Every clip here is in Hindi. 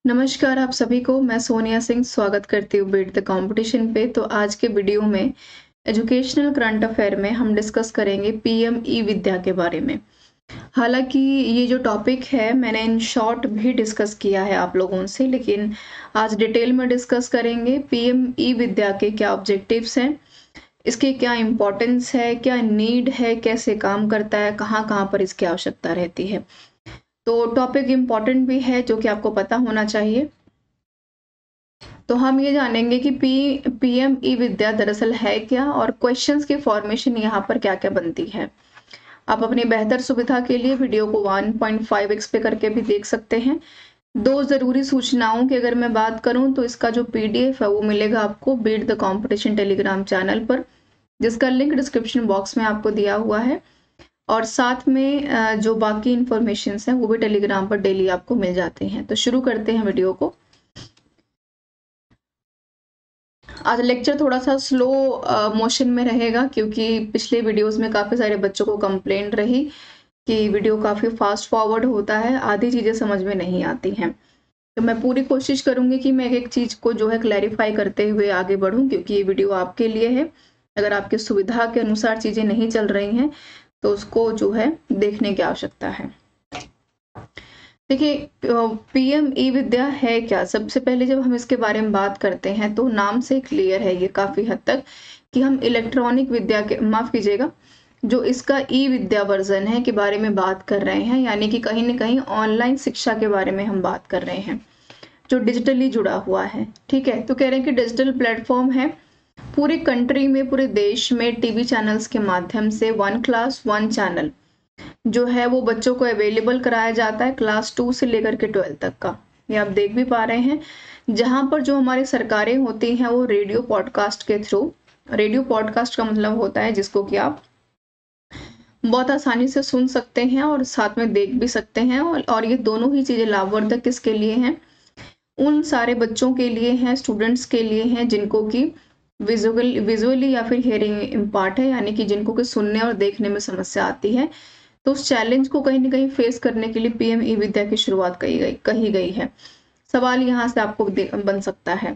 नमस्कार आप सभी को। मैं सोनिया सिंह स्वागत करती हूँ बीट द कंपटीशन पे। तो आज के वीडियो में एजुकेशनल करंट अफेयर में हम डिस्कस करेंगे पीएम ई विद्या के बारे में। हालांकि ये जो टॉपिक है मैंने इन शॉर्ट भी डिस्कस किया है आप लोगों से, लेकिन आज डिटेल में डिस्कस करेंगे पीएम ई विद्या के क्या ऑब्जेक्टिव्स हैं, इसके क्या इम्पोर्टेंस है, क्या नीड है, कैसे काम करता है, कहाँ कहाँ पर इसकी आवश्यकता रहती है। तो टॉपिक इम्पोर्टेंट भी है जो कि आपको पता होना चाहिए। तो हम ये जानेंगे कि पीएम ई विद्या दरअसल है क्या और क्वेश्चंस की फॉर्मेशन यहाँ पर क्या क्या बनती है। आप अपनी बेहतर सुविधा के लिए वीडियो को 1.5x पे करके भी देख सकते हैं। दो जरूरी सूचनाओं की अगर मैं बात करूं तो इसका जो पीडीएफ है वो मिलेगा आपको beat the competition Telegram channel पर, जिसका लिंक डिस्क्रिप्शन बॉक्स में आपको दिया हुआ है। और साथ में जो बाकी इंफॉर्मेशन है वो भी टेलीग्राम पर डेली आपको मिल जाते हैं। तो शुरू करते हैं वीडियो को। आज लेक्चर थोड़ा सा स्लो मोशन में रहेगा क्योंकि पिछले वीडियोस में काफी सारे बच्चों को कंप्लेंट रही कि वीडियो काफी फास्ट फॉरवर्ड होता है, आधी चीजें समझ में नहीं आती हैं। तो मैं पूरी कोशिश करूंगी कि मैं एक चीज को जो है क्लैरिफाई करते हुए आगे बढ़ूं, क्योंकि ये वीडियो आपके लिए है। अगर आपकी सुविधा के अनुसार चीजें नहीं चल रही हैं तो उसको जो है देखने की आवश्यकता है। देखिए, पीएम ई विद्या है क्या। सबसे पहले जब हम इसके बारे में बात करते हैं तो नाम से क्लियर है ये काफी हद तक कि हम इलेक्ट्रॉनिक विद्या के, माफ कीजिएगा, जो इसका ई विद्या वर्जन है के बारे में बात कर रहे हैं, यानी कि कहीं ना कहीं ऑनलाइन शिक्षा के बारे में हम बात कर रहे हैं जो डिजिटली जुड़ा हुआ है। ठीक है, तो कह रहे हैं कि डिजिटल प्लेटफॉर्म है। पूरे कंट्री में, पूरे देश में टीवी चैनल्स के माध्यम से 1 क्लास 1 चैनल जो है वो बच्चों को अवेलेबल कराया जाता है क्लास 2 से लेकर के 12 तक का। ये आप देख भी पा रहे हैं, जहां पर जो हमारी सरकारें होती हैं वो रेडियो पॉडकास्ट के थ्रू, रेडियो पॉडकास्ट का मतलब होता है जिसको कि आप बहुत आसानी से सुन सकते हैं और साथ में देख भी सकते हैं। और ये दोनों ही चीजें लाभवर्धक किसके लिए हैं, उन सारे बच्चों के लिए हैं, स्टूडेंट्स के लिए हैं जिनको कि विजुअली या फिर हियरिंग इम्पार्ट है, यानी कि जिनको कि सुनने और देखने में समस्या आती है। तो उस चैलेंज को कहीं ना कहीं फेस करने के लिए पीएम ई विद्या की शुरुआत कही गई है। सवाल यहाँ से आपको बन सकता है,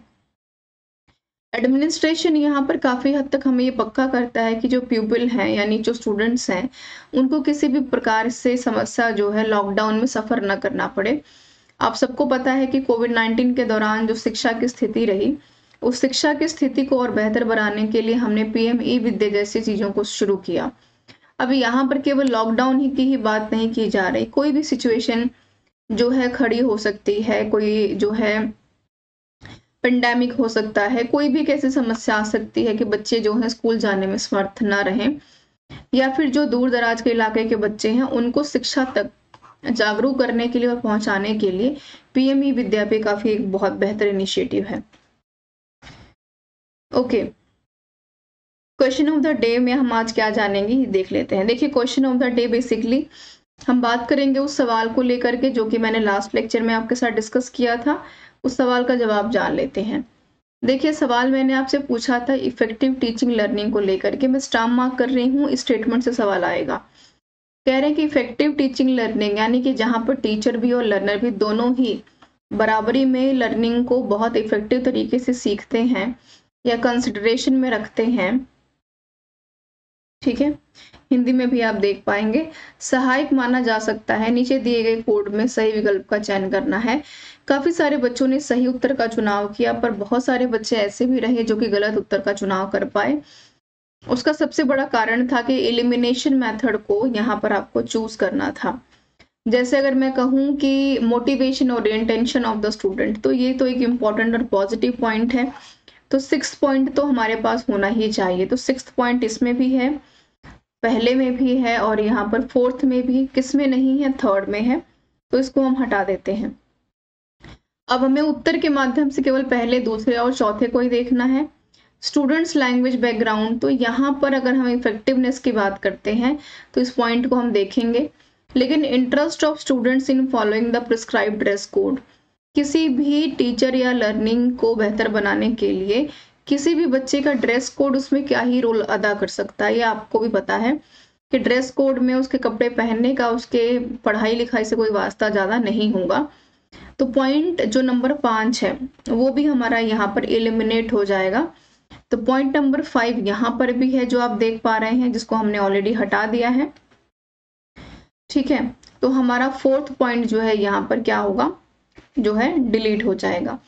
एडमिनिस्ट्रेशन यहाँ पर काफी हद तक हमें ये पक्का करता है कि जो प्यूपिल हैं यानी जो स्टूडेंट्स हैं उनको किसी भी प्रकार से समस्या जो है लॉकडाउन में सफर न करना पड़े। आप सबको पता है कि कोविड-19 के दौरान जो शिक्षा की स्थिति रही, उस शिक्षा की स्थिति को और बेहतर बनाने के लिए हमने पीएम ई विद्या जैसी चीजों को शुरू किया। अभी यहाँ पर केवल लॉकडाउन ही की ही बात नहीं की जा रही, कोई भी सिचुएशन जो है खड़ी हो सकती है, कोई जो है पेंडेमिक हो सकता है, कोई भी कैसी समस्या आ सकती है कि बच्चे जो है स्कूल जाने में समर्थ ना रहें, या फिर जो दूर दराज के इलाके के बच्चे हैं उनको शिक्षा तक जागरूक करने के लिए और पहुंचाने के लिए पीएम ई विद्या पे काफी एक बहुत बेहतर इनिशिएटिव है। Okay, question of the day में हम आज क्या जानेंगे ये देख लेते हैं। देखिए, question of the day basically हम बात करेंगे उस सवाल को लेकर के जो कि मैंने लास्ट लेक्चर में आपके साथ डिस्कस किया था। उस सवाल का जवाब जान लेते हैं। देखिए, सवाल मैंने आपसे पूछा था इफेक्टिव टीचिंग लर्निंग को लेकर के, मैं स्टार मार्क कर रही हूँ, इस स्टेटमेंट से सवाल आएगा। कह रहे हैं कि इफेक्टिव टीचिंग लर्निंग यानी कि जहां पर टीचर भी और लर्नर भी दोनों ही बराबरी में लर्निंग को बहुत इफेक्टिव तरीके से सीखते हैं या कंसिडरेशन में रखते हैं। ठीक है, हिंदी में भी आप देख पाएंगे, सहायक माना जा सकता है। नीचे दिए गए कोड में सही विकल्प का चयन करना है। काफी सारे बच्चों ने सही उत्तर का चुनाव किया, पर बहुत सारे बच्चे ऐसे भी रहे जो कि गलत उत्तर का चुनाव कर पाए। उसका सबसे बड़ा कारण था कि एलिमिनेशन मेथड को यहाँ पर आपको चूज करना था। जैसे अगर मैं कहूँ कि मोटिवेशन और इंटेंशन ऑफ द स्टूडेंट, तो ये तो एक इम्पोर्टेंट और पॉजिटिव पॉइंट है, तो 6 पॉइंट तो हमारे पास होना ही चाहिए। तो 6 पॉइंट इसमें भी है, पहले में भी है, और यहाँ पर 4th में भी, किस में नहीं है, 3rd में है, तो इसको हम हटा देते हैं। अब हमें उत्तर के माध्यम से केवल पहले, दूसरे और चौथे को ही देखना है। स्टूडेंट्स लैंग्वेज बैकग्राउंड, तो यहाँ पर अगर हम इफेक्टिवनेस की बात करते हैं तो इस पॉइंट को हम देखेंगे। लेकिन interest of students in following the prescribed dress code, किसी भी टीचर या लर्निंग को बेहतर बनाने के लिए किसी भी बच्चे का ड्रेस कोड उसमें क्या ही रोल अदा कर सकता है। ये आपको भी पता है कि ड्रेस कोड में उसके कपड़े पहनने का उसके पढ़ाई लिखाई से कोई वास्ता ज्यादा नहीं होगा। तो तो पॉइंट जो नंबर 5 है वो भी हमारा यहाँ पर एलिमिनेट हो जाएगा। तो पॉइंट नंबर 5 यहाँ पर भी है जो आप देख पा रहे हैं, जिसको हमने ऑलरेडी हटा दिया है। ठीक है, तो हमारा 4th पॉइंट जो है यहाँ पर क्या होगा, जो है डिलीट हो जाएगा।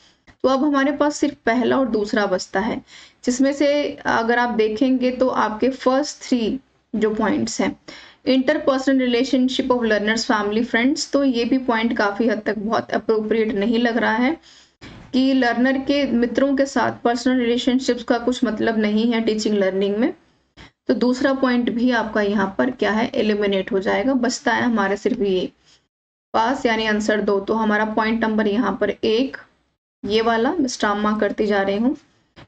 तो अब हमारे पास सिर्फ पहला और दूसरा बचता है, जिसमें से अगर आप देखेंगे तो आपके फर्स्ट 3 जो पॉइंट्स हैं, interpersonal relationship of learners, family, friends, तो ये भी पॉइंट काफी हद तक बहुत अप्रोप्रिएट नहीं लग रहा है कि लर्नर के मित्रों के साथ पर्सनल रिलेशनशिप्स का कुछ मतलब नहीं है टीचिंग लर्निंग में। तो दूसरा पॉइंट भी आपका यहाँ पर क्या है, एलिमिनेट हो जाएगा। बचता है हमारे सिर्फ ये पास, यानी आंसर 2। तो हमारा पॉइंट नंबर यहाँ पर 1 ये वाला मैं स्टार करती जा रही हूँ,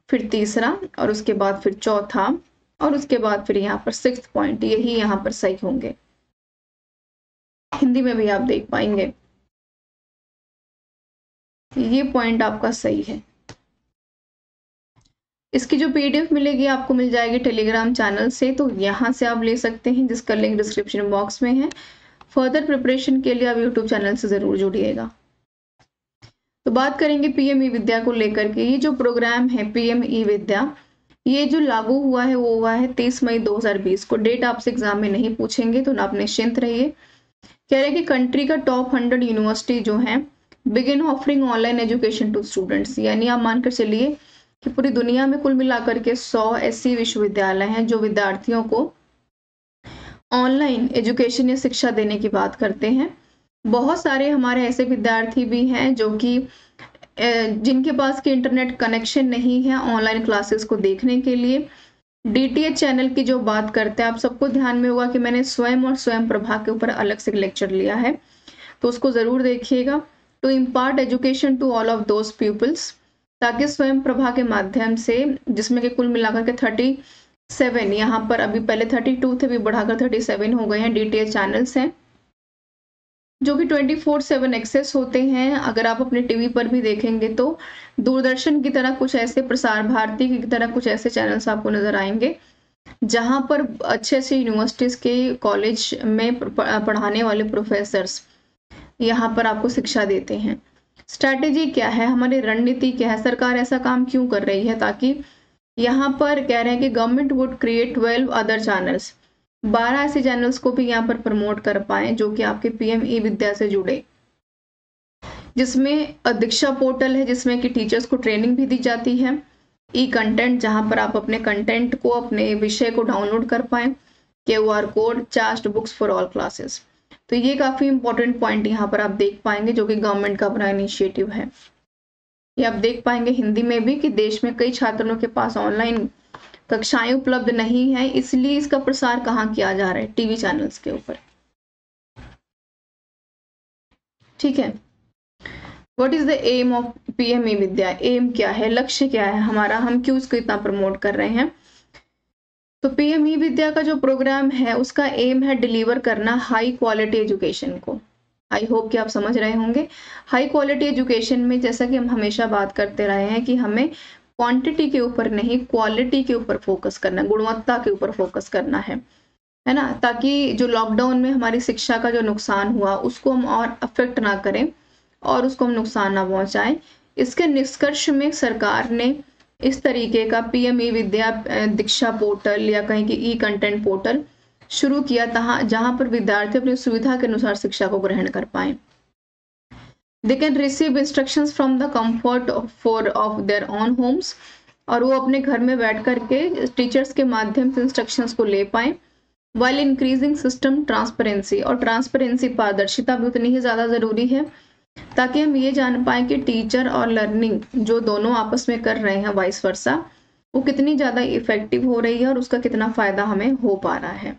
फिर तीसरा और उसके बाद फिर चौथा और उसके बाद फिर यहाँ पर 6th पॉइंट, यही यहाँ पर सही होंगे। हिंदी में भी आप देख पाएंगे ये पॉइंट आपका सही है। इसकी जो पीडीएफ मिलेगी आपको मिल जाएगी टेलीग्राम चैनल से, तो यहाँ से आप ले सकते हैं, जिसका लिंक डिस्क्रिप्शन बॉक्स में है। फर्दर प्रिपरेशन के लिए आप यूट्यूब चैनल से जरूर जुड़िएगा। तो बात करेंगे पीएम ई विद्या को लेकर के। ये जो प्रोग्राम है पीएम ई विद्या, ये जो लागू हुआ है वो हुआ है 30 मई 2020 को। डेट आपसे एग्जाम में नहीं पूछेंगे तो आप निश्चिंत रहिए। कह रहे कि कंट्री का टॉप 100 यूनिवर्सिटी जो है begin offering online education to students, यानी आप मानकर चलिए कि पूरी दुनिया में कुल मिलाकर के 100 ऐसे विश्वविद्यालय हैं जो विद्यार्थियों को ऑनलाइन एजुकेशन या शिक्षा देने की बात करते हैं। बहुत सारे हमारे ऐसे विद्यार्थी भी हैं जो कि जिनके पास के इंटरनेट कनेक्शन नहीं है ऑनलाइन क्लासेस को देखने के लिए। डीटीएच चैनल की जो बात करते हैं, आप सबको ध्यान में होगा कि मैंने स्वयं और स्वयं प्रभा के ऊपर अलग से लेक्चर लिया है, तो उसको जरूर देखिएगा। To impart education to all of those peoples, ताकि स्वयं प्रभा के माध्यम से, जिसमें कि कुल मिलाकर के 37 यहाँ पर, अभी पहले 32 थे, भी बढ़ाकर 37 हो गए हैं डीटीएच चैनल्स हैं, जो कि 24/7 एक्सेस होते हैं। अगर आप अपने टीवी पर भी देखेंगे तो दूरदर्शन की तरह कुछ ऐसे, प्रसार भारती की तरह कुछ ऐसे चैनल्स आपको नजर आएंगे जहां पर अच्छे अच्छे यूनिवर्सिटीज के कॉलेज में पढ़ाने वाले प्रोफेसर्स यहाँ पर आपको शिक्षा देते हैं। स्ट्रैटेजी क्या है, हमारी रणनीति क्या है, सरकार ऐसा काम क्यों कर रही है, ताकि यहाँ पर कह रहे हैं कि government would create 12 other channels, 12 ऐसे चैनल्स को भी यहाँ पर प्रमोट कर पाए जो कि आपके पीएम ई विद्या से जुड़े, जिसमें दीक्षा पोर्टल है जिसमें कि टीचर्स को ट्रेनिंग भी दी जाती है, ई कंटेंट जहां पर आप अपने कंटेंट को, अपने विषय को डाउनलोड कर पाए, QR code, charge books for all classes. तो ये काफी इंपॉर्टेंट पॉइंट यहाँ पर आप देख पाएंगे जो कि गवर्नमेंट का अपना इनिशिएटिव है। ये आप देख पाएंगे हिंदी में भी कि देश में कई छात्रों के पास ऑनलाइन कक्षाएं उपलब्ध नहीं है, इसलिए इसका प्रसार कहाँ किया जा रहा है, टीवी चैनल्स के ऊपर। ठीक है, what is the aim of PM e Vidya, aim क्या है, लक्ष्य क्या है हमारा, हम क्यों इसको इतना प्रमोट कर रहे हैं। तो पीएम ई विद्या का जो प्रोग्राम है उसका एम है डिलीवर करना हाई क्वालिटी एजुकेशन को। आई होप कि आप समझ रहे होंगे। हाई क्वालिटी एजुकेशन में जैसा कि हम हमेशा बात करते रहे हैं कि हमें क्वांटिटी के ऊपर नहीं, क्वालिटी के ऊपर फोकस करना, गुणवत्ता के ऊपर फोकस करना है ना, ताकि जो लॉकडाउन में हमारी शिक्षा का जो नुकसान हुआ उसको हम और अफेक्ट ना करें और उसको हम नुकसान ना पहुंचाएं। इसके निष्कर्ष में सरकार ने इस तरीके का पीएम ई विद्या दीक्षा पोर्टल या कहें कि ई कंटेंट पोर्टल शुरू किया था, जहां पर विद्यार्थी अपनी सुविधा के अनुसार शिक्षा को ग्रहण कर पाए। They can receive instructions from the comfort of their own homes, और वो अपने घर में बैठ करके टीचर्स के माध्यम से इंस्ट्रक्शंस को ले पाए। while increasing system transparency, और ट्रांसपेरेंसी, पारदर्शिता भी उतनी ही ज्यादा जरूरी है ताकि हम ये जान पाए कि टीचर और लर्निंग जो दोनों आपस में कर रहे हैं वाइस वर्सा, वो कितनी ज्यादा इफेक्टिव हो रही है और उसका कितना फायदा हमें हो पा रहा है।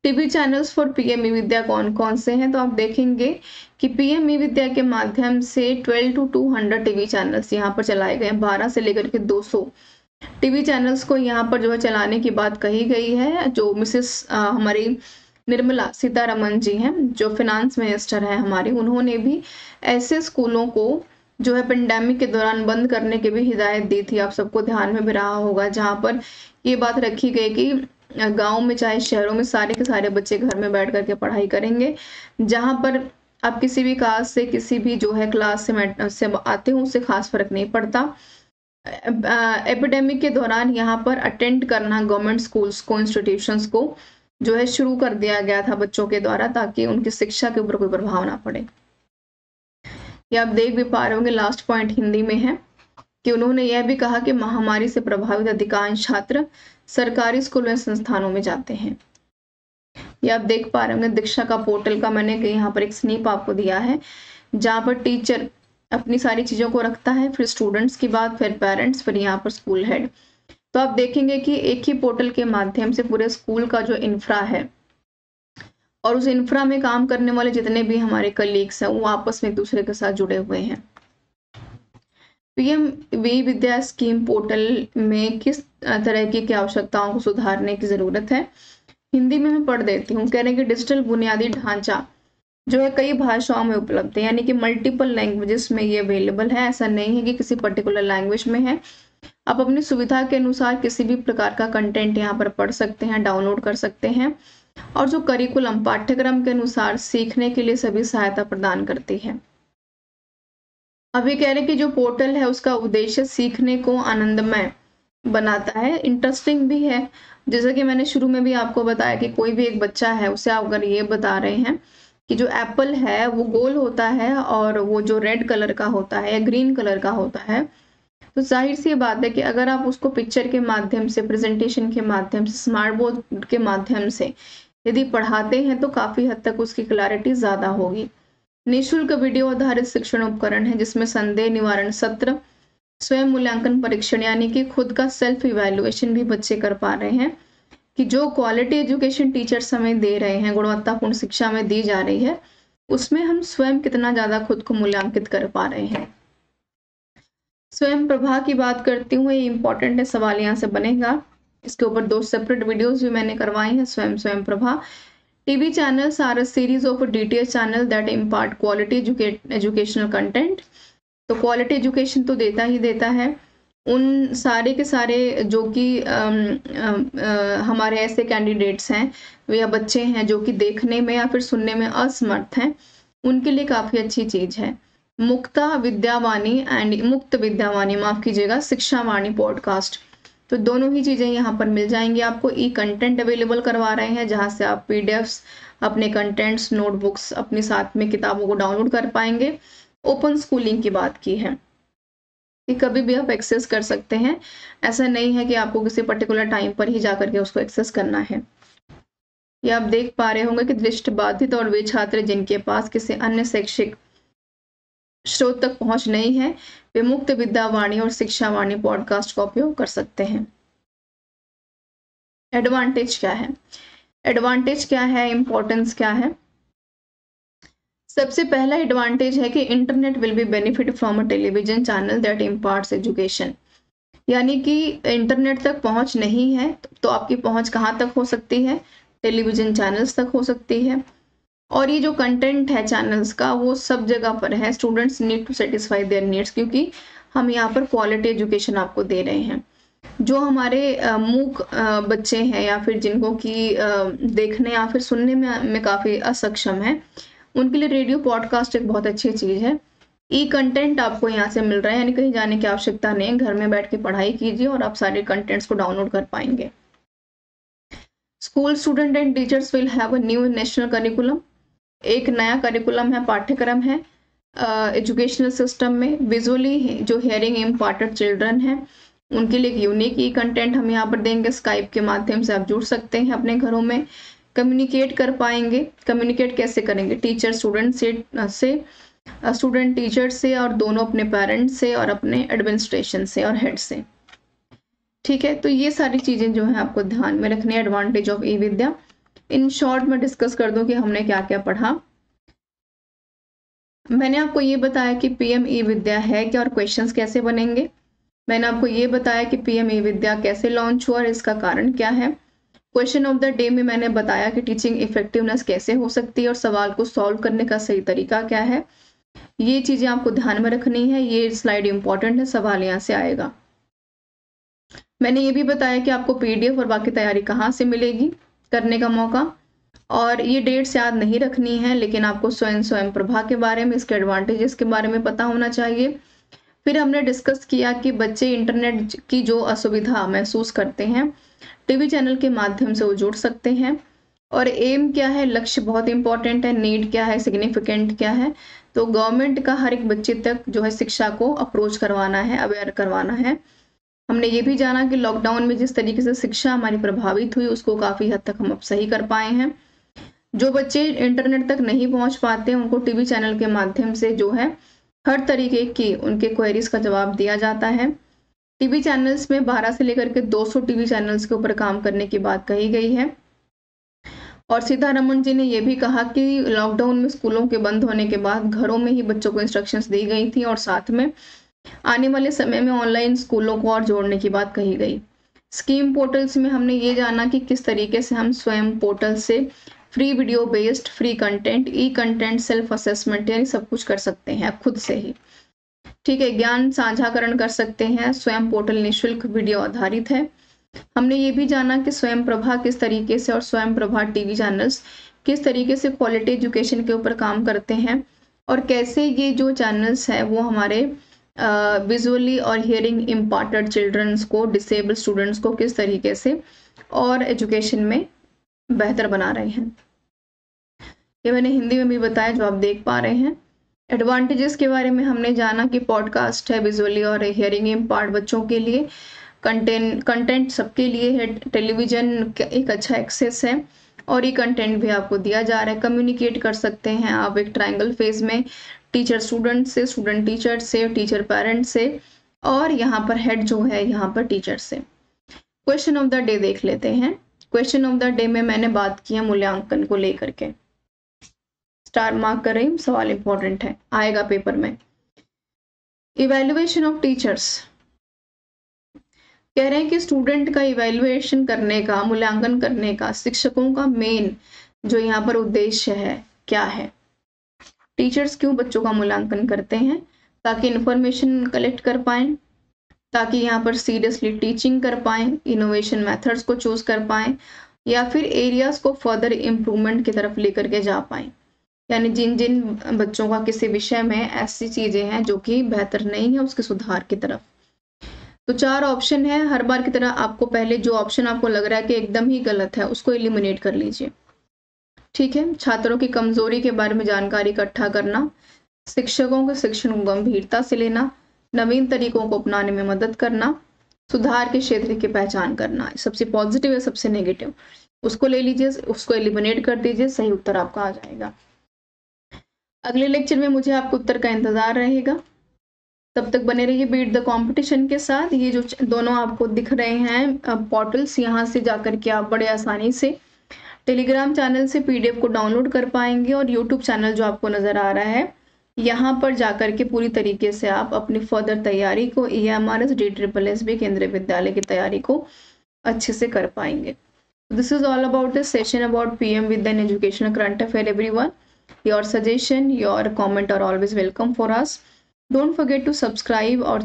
TV channels for PM e विद्या कौन कौन से हैं, तो आप देखेंगे कि पीएम ई विद्या के माध्यम से 12 to 200 टीवी चैनल्स यहाँ पर चलाए गए हैं। 12 से लेकर के 200 टीवी चैनल्स को यहाँ पर जो है चलाने की बात कही गई है। जो मिसेस हमारी निर्मला सीतारमन जी हैं, जो फिनांस मिनिस्टर है हमारी, उन्होंने भी ऐसे स्कूलों को जो है पेंडेमिक के दौरान बंद करने की भी हिदायत दी थी। आप सबको ध्यान में भी रहा होगा, जहां पर ये बात रखी गई कि गांव में चाहे शहरों में सारे के सारे बच्चे घर में बैठ करके पढ़ाई करेंगे। जहां पर आप किसी भी कास्ट से, किसी भी जो है क्लास से आते हो, उससे खास फर्क नहीं पड़ता। एपिडेमिक के दौरान यहाँ पर अटेंड करना गवर्नमेंट स्कूल्स को, इंस्टीट्यूशंस को जो है शुरू कर दिया गया था बच्चों के द्वारा, ताकि उनकी शिक्षा के ऊपर कोई प्रभाव ना पड़े। ये आप देख भी पा रहे होंगे, लास्ट पॉइंट हिंदी में है कि उन्होंने यह भी कहा कि महामारी से प्रभावित अधिकांश छात्र सरकारी स्कूलों या संस्थानों में जाते हैं। ये आप देख पा रहे होंगे, दीक्षा का पोर्टल का मैंने यहाँ पर एक स्नीप आपको दिया है, जहाँ पर टीचर अपनी सारी चीजों को रखता है, फिर स्टूडेंट्स की बात, फिर पेरेंट्स, फिर यहाँ पर स्कूल हेड। तो आप देखेंगे कि एक ही पोर्टल के माध्यम से पूरे स्कूल का जो इंफ्रा है और उस इंफ्रा में काम करने वाले जितने भी हमारे कलीग्स हैं वो आपस में एक दूसरे के साथ जुड़े हुए हैं। पीएम वी विद्या स्कीम पोर्टल में किस तरह की आवश्यकताओं को सुधारने की जरूरत है, हिंदी में मैं पढ़ देती हूँ। कह रहे हैं कि डिजिटल बुनियादी ढांचा जो है कई भाषाओं में उपलब्ध है, यानी कि मल्टीपल लैंग्वेजेस में ये अवेलेबल है। ऐसा नहीं है कि किसी पर्टिकुलर लैंग्वेज में है। आप अपनी सुविधा के अनुसार किसी भी प्रकार का कंटेंट यहाँ पर पढ़ सकते हैं, डाउनलोड कर सकते हैं, और जो करिकुलम पाठ्यक्रम के अनुसार सीखने के लिए सभी सहायता प्रदान करती है। अब ये कह रहे हैं कि जो पोर्टल है उसका उद्देश्य सीखने को आनंदमय बनाता है, इंटरेस्टिंग भी है। जैसा कि मैंने शुरू में भी आपको बताया कि कोई भी एक बच्चा है, उसे आप अगर ये बता रहे हैं कि जो एप्पल है वो गोल होता है और वो जो रेड कलर का होता है या ग्रीन कलर का होता है, तो जाहिर सी बात है कि अगर आप उसको पिक्चर के माध्यम से, प्रेजेंटेशन के माध्यम से, स्मार्ट बोर्ड के माध्यम से यदि पढ़ाते हैं तो काफी हद तक उसकी क्लैरिटी ज्यादा होगी। निःशुल्क वीडियो आधारित शिक्षण उपकरण है जिसमें संदेह निवारण सत्र, स्वयं मूल्यांकन परीक्षण, यानी कि खुद का सेल्फ इवैल्यूएशन भी बच्चे कर पा रहे हैं कि जो क्वालिटी एजुकेशन टीचर्स हमें दे रहे हैं, गुणवत्तापूर्ण शिक्षा में दी जा रही है, उसमें हम स्वयं कितना ज्यादा खुद को मूल्यांकित कर पा रहे हैं। स्वयं प्रभा की बात करती हूँ, ये इंपॉर्टेंट है, सवाल यहाँ से बनेगा। इसके ऊपर 2 सेपरेट वीडियोस भी मैंने करवाई हैं। Swayam Prabha TV channels are a series of DTH channel that impart quality educational content. तो क्वालिटी एजुकेशन तो देता ही देता है। उन सारे के सारे जो कि हमारे ऐसे कैंडिडेट्स हैं या बच्चे हैं जो कि देखने में या फिर सुनने में असमर्थ हैं, उनके लिए काफी अच्छी चीज है। मुक्त विद्यावाणी माफ कीजिएगा, शिक्षावाणी पॉडकास्ट, तो दोनों ही चीजें यहाँ पर मिल जाएंगी आपको। ई कंटेंट अवेलेबल करवा रहे हैं जहां से आप पीडीएफ्स, अपने कंटेंट्स, नोटबुक्स, अपने साथ में किताबों को डाउनलोड कर पाएंगे। ओपन स्कूलिंग की बात की है कि कभी भी आप एक्सेस कर सकते हैं, ऐसा नहीं है कि आपको किसी पर्टिकुलर टाइम पर ही जाकर के उसको एक्सेस करना है। ये आप देख पा रहे होंगे कि दृष्टिबाधित और वे छात्र जिनके पास किसी अन्य शैक्षिक स्रोत तक पहुंच नहीं है, वे मुक्त विद्यावाणी और शिक्षावाणी पॉडकास्ट का उपयोग कर सकते हैं। एडवांटेज क्या है? एडवांटेज क्या है, इंपॉर्टेंस क्या है? सबसे पहला एडवांटेज है कि internet will be benefit from a television channel that imparts education, यानी कि इंटरनेट तक पहुंच नहीं है तो आपकी पहुंच कहाँ तक हो सकती है? टेलीविजन चैनल्स तक हो सकती है। और ये जो कंटेंट है चैनल्स का वो सब जगह पर है। Students need to satisfy their needs, क्योंकि हम यहाँ पर क्वालिटी एजुकेशन आपको दे रहे हैं। जो हमारे मूक बच्चे हैं या फिर जिनको कि देखने या फिर सुनने में काफी असक्षम है, उनके लिए रेडियो पॉडकास्ट एक बहुत अच्छी चीज है। ई कंटेंट आपको यहाँ से मिल रहा है, यानी कहीं जाने की आवश्यकता नहीं, घर में बैठ के पढ़ाई कीजिए और आप सारे कंटेंट्स को डाउनलोड कर पाएंगे। School student and teachers will have a new national curriculum, एक नया करिकुलम है, पाठ्यक्रम है एजुकेशनल सिस्टम में। विजुअली जो हियरिंग इम्पार्टेड चिल्ड्रन है उनके लिए एक यूनिक ई कंटेंट हम यहाँ पर देंगे। स्काइप के माध्यम से आप जुड़ सकते हैं अपने घरों में, कम्युनिकेट कर पाएंगे। कम्युनिकेट कैसे करेंगे? टीचर स्टूडेंट से स्टूडेंट टीचर से, और दोनों अपने पेरेंट्स से और अपने एडमिनिस्ट्रेशन से और हेड से। ठीक है, तो ये सारी चीजें जो है आपको ध्यान में रखनी है। Advantage of E Vidya in short में डिस्कस कर दूं कि हमने क्या क्या पढ़ा। मैंने आपको ये बताया कि पीएम ई विद्या है क्या और क्वेश्चंस कैसे बनेंगे। मैंने आपको ये बताया कि पीएम ई विद्या कैसे लॉन्च हुआ और इसका कारण क्या है। क्वेश्चन ऑफ द डे में मैंने बताया कि टीचिंग इफेक्टिवनेस कैसे हो सकती है और सवाल को सॉल्व करने का सही तरीका क्या है। ये चीजें आपको ध्यान में रखनी है। ये स्लाइड इंपॉर्टेंट है, सवाल यहाँ से आएगा। मैंने ये भी बताया कि आपको पीडीएफ और बाकी तैयारी कहाँ से मिलेगी करने का मौका, और ये डेट्स याद नहीं रखनी है, लेकिन आपको स्वयं प्रभा के बारे में, इसके एडवांटेजेस के बारे में पता होना चाहिए। फिर हमने डिस्कस किया कि बच्चे इंटरनेट की जो असुविधा महसूस करते हैं, टीवी चैनल के माध्यम से वो जुड़ सकते हैं। और एम क्या है, लक्ष्य बहुत इंपॉर्टेंट है, नीड क्या है, सिग्निफिकेंट क्या है। तो गवर्नमेंट का हर एक बच्चे तक जो है शिक्षा को अप्रोच करवाना है, अवेयर करवाना है। हमने ये भी जाना कि लॉकडाउन में जिस तरीके से शिक्षा हमारी प्रभावित हुई, उसको काफी हद तक हम अब सही कर पाए हैं। जो बच्चे इंटरनेट तक नहीं पहुंच पाते, उनको टीवी चैनल के माध्यम से जो है हर तरीके की उनके क्वेरीज का जवाब दिया जाता है। टीवी चैनल्स में 12 से लेकर के 200 टीवी चैनल्स के ऊपर काम करने की बात कही गई है। और सीतारमण जी ने यह भी कहा कि लॉकडाउन में स्कूलों के बंद होने के बाद घरों में ही बच्चों को इंस्ट्रक्शंस दी गई थी, और साथ में आने वाले समय में ऑनलाइन स्कूलों को और जोड़ने की बात कही गई। स्कीम पोर्टल्स में हमने ये जाना कि किस तरीके से हम स्वयं पोर्टल से free video based, free content, e content, self assessment यानी सब कुछ कर सकते हैं खुद से ही। ठीक है, ज्ञान साझाकरण कर सकते हैं। स्वयं पोर्टल निःशुल्क वीडियो आधारित है। हमने ये भी जाना कि स्वयं प्रभा किस तरीके से और स्वयं प्रभा टीवी चैनल्स किस तरीके से क्वालिटी एजुकेशन के ऊपर काम करते हैं, और कैसे ये जो चैनल्स है वो हमारे विजुअली और हियरिंग इम्पार्टेड चिल्ड्रंस को, डिसेबल स्टूडेंट्स को किस तरीके से और एजुकेशन में बेहतर बना रहे हैं। ये मैंने हिंदी में भी बताया जो आप देख पा रहे हैं। एडवांटेजेस के बारे में हमने जाना कि पॉडकास्ट है विजुअली और हियरिंग इम्पायर्ड बच्चों के लिए, कंटेंट सबके लिए है, टेलीविजन एक अच्छा एक्सेस है, और ये कंटेंट भी आपको दिया जा रहा है। कम्युनिकेट कर सकते हैं आप एक ट्रायंगल फेज में, टीचर स्टूडेंट से, स्टूडेंट टीचर से, टीचर पेरेंट से, और यहाँ पर हेड जो है यहाँ पर टीचर से। क्वेश्चन ऑफ द डे देख लेते हैं। क्वेश्चन ऑफ द डे में मैंने बात की है मूल्यांकन को लेकर के। स्टार मार्क कर रही हूँ, सवाल इंपॉर्टेंट है, आएगा पेपर में। इवेल्युएशन ऑफ टीचर्स कह रहे हैं कि स्टूडेंट का इवेल्युएशन करने का, मूल्यांकन करने का शिक्षकों का मेन जो यहाँ पर उद्देश्य है क्या है। टीचर्स क्यों बच्चों का मूल्यांकन करते हैं? ताकि इंफॉर्मेशन कलेक्ट कर पाएं, ताकि यहाँ पर सीरियसली टीचिंग कर पाएं, इनोवेशन मेथड्स को चूज कर पाएं, या फिर एरियाज को फर्दर इम्प्रूवमेंट की तरफ लेकर के जा पाएं। यानी जिन जिन बच्चों का किसी विषय में ऐसी चीजें हैं जो कि बेहतर नहीं है, उसके सुधार की तरफ। तो 4 ऑप्शन है। हर बार की तरह आपको पहले जो ऑप्शन आपको लग रहा है कि एकदम ही गलत है, उसको एलिमिनेट कर लीजिए। ठीक है। छात्रों की कमजोरी के बारे में जानकारी इकट्ठा करना, शिक्षकों के शिक्षण को गंभीरता से लेना, नवीन तरीकों को अपनाने में मदद करना, सुधार के क्षेत्र की पहचान करना। सबसे पॉजिटिव है, सबसे नेगेटिव उसको ले लीजिए, उसको एलिमिनेट कर दीजिए, सही उत्तर आपका आ जाएगा। अगले लेक्चर में मुझे आपको उत्तर का इंतजार रहेगा। तब तक बने रहिए बीट द कंपटीशन के साथ। ये जो दोनों आपको दिख रहे हैं पोर्टल्स, यहाँ से जाकर के आप बड़े आसानी से टेलीग्राम चैनल से पीडीएफ को डाउनलोड कर पाएंगे, और यूट्यूब चैनल जो आपको नजर आ रहा है यहाँ पर जाकर के पूरी तरीके से आप अपनी फर्दर तैयारी को, EMRS, DSSS केंद्रीय विद्यालय की तैयारी को अच्छे से कर पाएंगे। This is all about this session about PM Vidya and Educational Current Affair everyone. Your suggestion, your comment are always welcome for us. Don't forget to subscribe or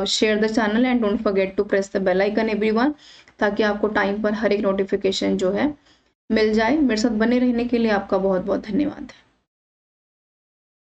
share the channel, and don't forget to press the bell icon everyone, ताकि आपको टाइम पर हर एक नोटिफिकेशन जो है मिल जाए। मेरे साथ बने रहने के लिए आपका बहुत बहुत धन्यवाद।